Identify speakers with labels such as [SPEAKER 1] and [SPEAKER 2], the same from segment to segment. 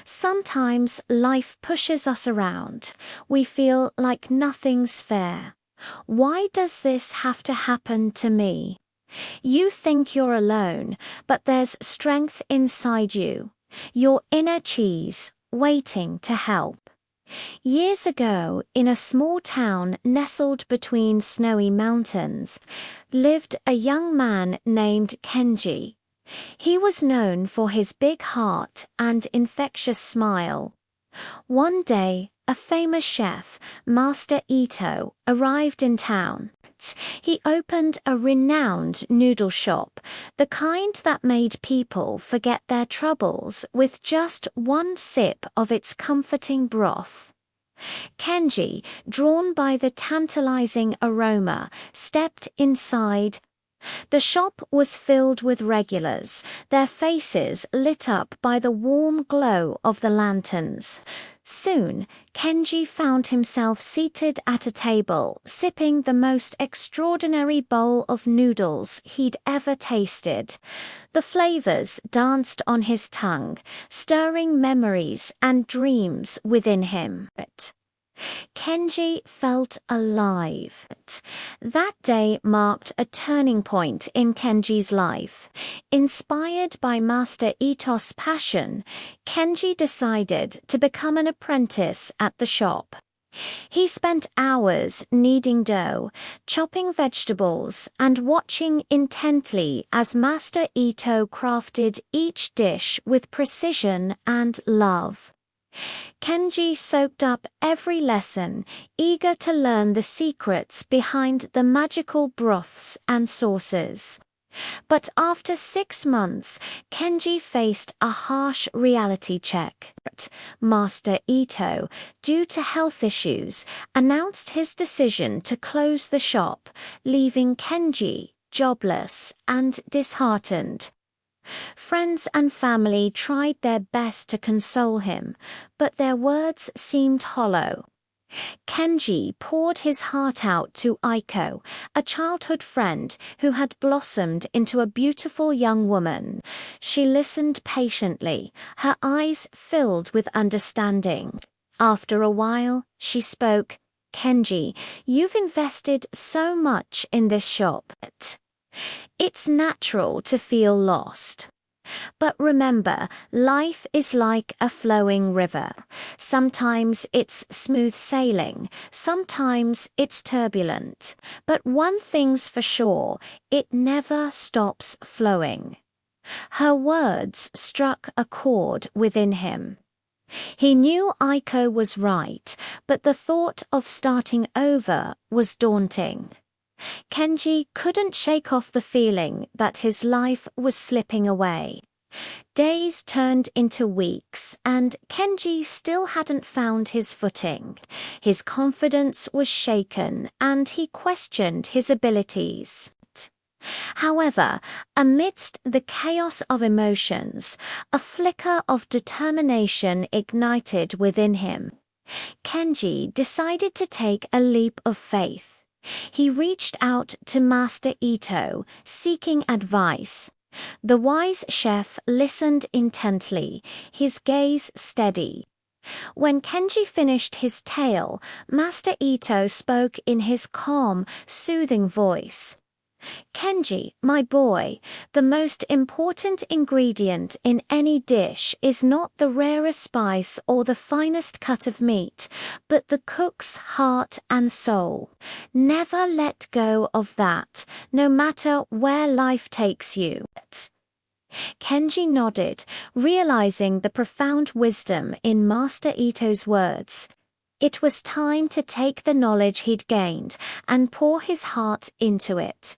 [SPEAKER 1] Sometimes life pushes us around. We feel like nothing's fair. Why does this have to happen to me? You think you're alone, but there's strength inside you. Your inner cheese, waiting to help. Years ago, in a small town nestled between snowy mountains, lived a young man named Kenji. He was known for his big heart and infectious smile. One day, a famous chef, Master Ito, arrived in town. He opened a renowned noodle shop, the kind that made people forget their troubles with just one sip of its comforting broth. Kenji, drawn by the tantalizing aroma, stepped inside. The shop was filled with regulars, their faces lit up by the warm glow of the lanterns. Soon, Kenji found himself seated at a table, sipping the most extraordinary bowl of noodles he'd ever tasted. The flavors danced on his tongue, stirring memories and dreams within him. Kenji felt alive. That day marked a turning point in Kenji's life. Inspired by Master Ito's passion, Kenji decided to become an apprentice at the shop. He spent hours kneading dough, chopping vegetables, and watching intently as Master Ito crafted each dish with precision and love. Kenji soaked up every lesson, eager to learn the secrets behind the magical broths and sauces. But after 6 months, Kenji faced a harsh reality check. Master Ito, due to health issues, announced his decision to close the shop, leaving Kenji jobless and disheartened. Friends and family tried their best to console him, but their words seemed hollow. Kenji poured his heart out to Aiko, a childhood friend who had blossomed into a beautiful young woman. She listened patiently, her eyes filled with understanding. After a while, she spoke. "Kenji, you've invested so much in this shop. It's natural to feel lost. But remember, life is like a flowing river. Sometimes it's smooth sailing, sometimes it's turbulent. But one thing's for sure, it never stops flowing." Her words struck a chord within him. He knew Aiko was right, but the thought of starting over was daunting. Kenji couldn't shake off the feeling that his life was slipping away. Days turned into weeks, and Kenji still hadn't found his footing. His confidence was shaken, and he questioned his abilities. However, amidst the chaos of emotions, a flicker of determination ignited within him. Kenji decided to take a leap of faith. He reached out to Master Ito, seeking advice. The wise chef listened intently, his gaze steady. When Kenji finished his tale, Master Ito spoke in his calm, soothing voice. "Kenji, my boy, the most important ingredient in any dish is not the rarest spice or the finest cut of meat, but the cook's heart and soul. Never let go of that, no matter where life takes you." Kenji nodded, realizing the profound wisdom in Master Ito's words. It was time to take the knowledge he'd gained and pour his heart into it.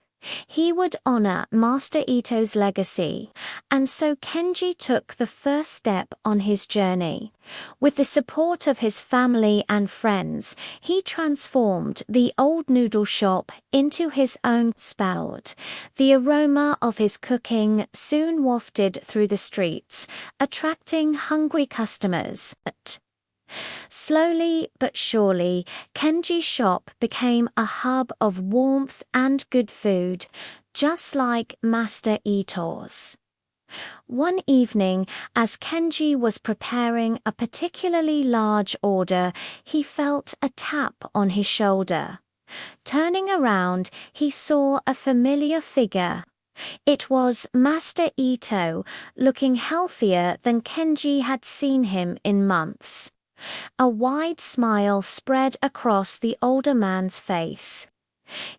[SPEAKER 1] He would honor Master Ito's legacy, and so Kenji took the first step on his journey. With the support of his family and friends, he transformed the old noodle shop into his own spot. The aroma of his cooking soon wafted through the streets, attracting hungry customers. Slowly but surely, Kenji's shop became a hub of warmth and good food, just like Master Ito's. One evening, as Kenji was preparing a particularly large order, he felt a tap on his shoulder. Turning around, he saw a familiar figure. It was Master Ito, looking healthier than Kenji had seen him in months. A wide smile spread across the older man's face.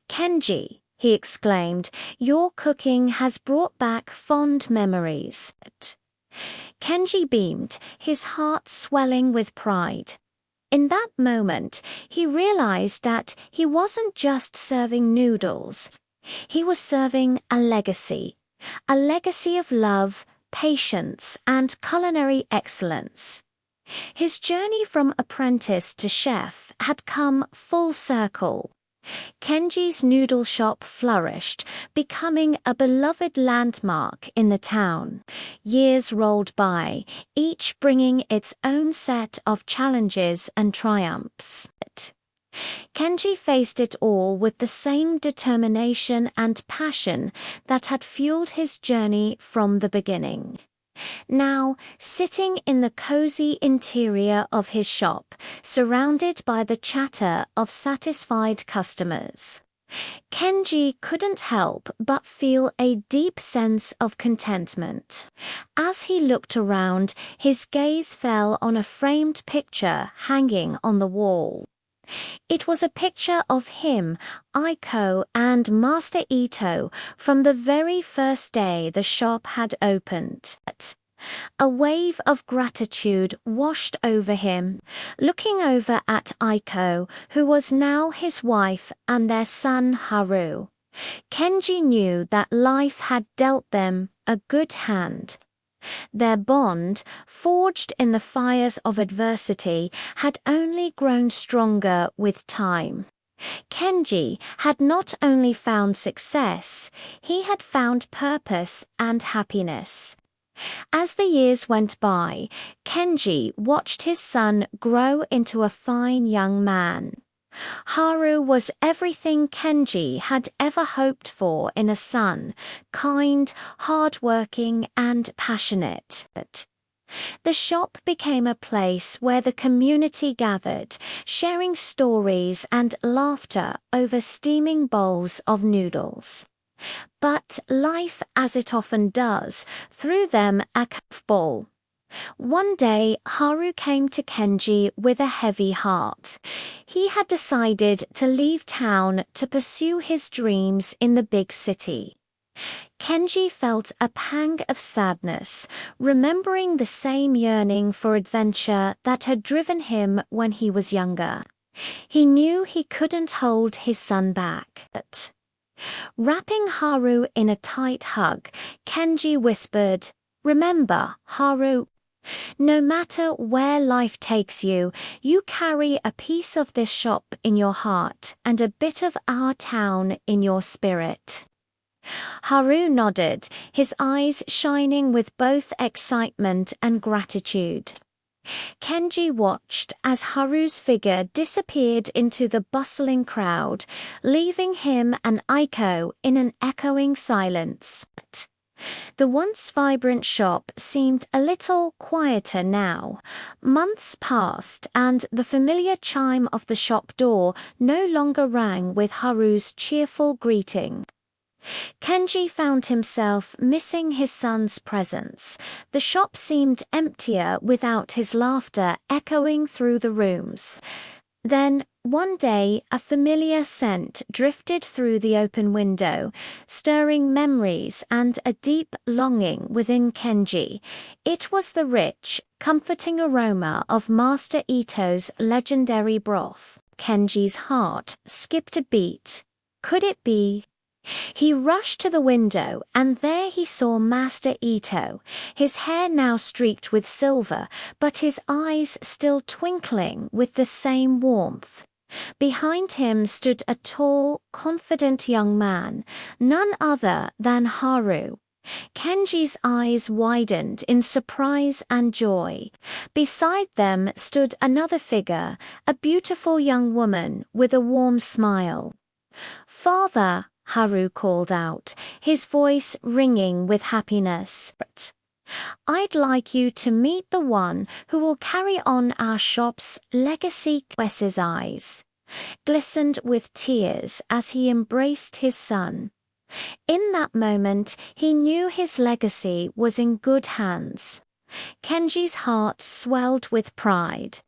[SPEAKER 1] "Kenji," he exclaimed, "your cooking has brought back fond memories." Kenji beamed, his heart swelling with pride. In that moment, he realized that he wasn't just serving noodles. He was serving a legacy of love, patience, and culinary excellence. His journey from apprentice to chef had come full circle. Kenji's noodle shop flourished, becoming a beloved landmark in the town. Years rolled by, each bringing its own set of challenges and triumphs. Kenji faced it all with the same determination and passion that had fueled his journey from the beginning. Now, sitting in the cozy interior of his shop, surrounded by the chatter of satisfied customers, Kenji couldn't help but feel a deep sense of contentment. As he looked around, his gaze fell on a framed picture hanging on the wall. It was a picture of him, Aiko, and Master Ito from the very first day the shop had opened. A wave of gratitude washed over him, looking over at Aiko, who was now his wife, and their son Haru. Kenji knew that life had dealt them a good hand. Their bond, forged in the fires of adversity, had only grown stronger with time. Kenji had not only found success, he had found purpose and happiness. As the years went by, Kenji watched his son grow into a fine young man. Haru was everything Kenji had ever hoped for in a son, kind, hard-working, and passionate. The shop became a place where the community gathered, sharing stories and laughter over steaming bowls of noodles. But life, as it often does, threw them a curveball. One day, Haru came to Kenji with a heavy heart. He had decided to leave town to pursue his dreams in the big city. Kenji felt a pang of sadness, remembering the same yearning for adventure that had driven him when he was younger. He knew he couldn't hold his son back. Wrapping Haru in a tight hug, Kenji whispered, "Remember, Haru, no matter where life takes you, you carry a piece of this shop in your heart and a bit of our town in your spirit." Haru nodded, his eyes shining with both excitement and gratitude. Kenji watched as Haru's figure disappeared into the bustling crowd, leaving him and Aiko in an echoing silence. The once vibrant shop seemed a little quieter now. Months passed, and the familiar chime of the shop door no longer rang with Haru's cheerful greeting. Kenji found himself missing his son's presence. The shop seemed emptier without his laughter echoing through the rooms. Then, one day, a familiar scent drifted through the open window, stirring memories and a deep longing within Kenji. It was the rich, comforting aroma of Master Ito's legendary broth. Kenji's heart skipped a beat. Could it be? He rushed to the window, and there he saw Master Ito, his hair now streaked with silver, but his eyes still twinkling with the same warmth. Behind him stood a tall, confident young man, none other than Haru. Kenji's eyes widened in surprise and joy. Beside them stood another figure, a beautiful young woman with a warm smile. "Father," Haru called out, his voice ringing with happiness. "I'd like you to meet the one who will carry on our shop's legacy." Wes's eyes glistened with tears as he embraced his son. In that moment, he knew his legacy was in good hands. Kenji's heart swelled with pride.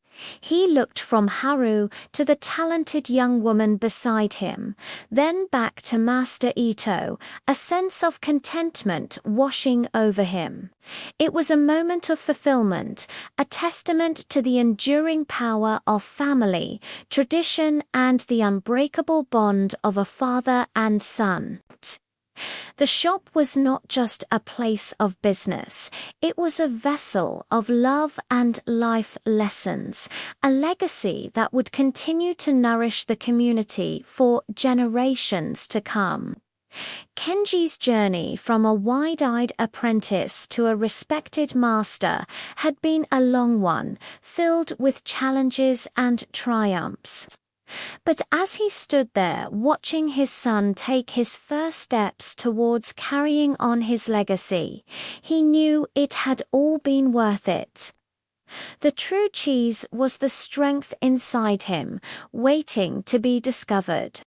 [SPEAKER 1] He looked from Haru to the talented young woman beside him, then back to Master Ito, a sense of contentment washing over him. It was a moment of fulfillment, a testament to the enduring power of family, tradition, and the unbreakable bond of a father and son. The shop was not just a place of business, it was a vessel of love and life lessons, a legacy that would continue to nourish the community for generations to come. Kenji's journey from a wide-eyed apprentice to a respected master had been a long one, filled with challenges and triumphs. But as he stood there watching his son take his first steps towards carrying on his legacy, he knew it had all been worth it. The true cheese was the strength inside him, waiting to be discovered.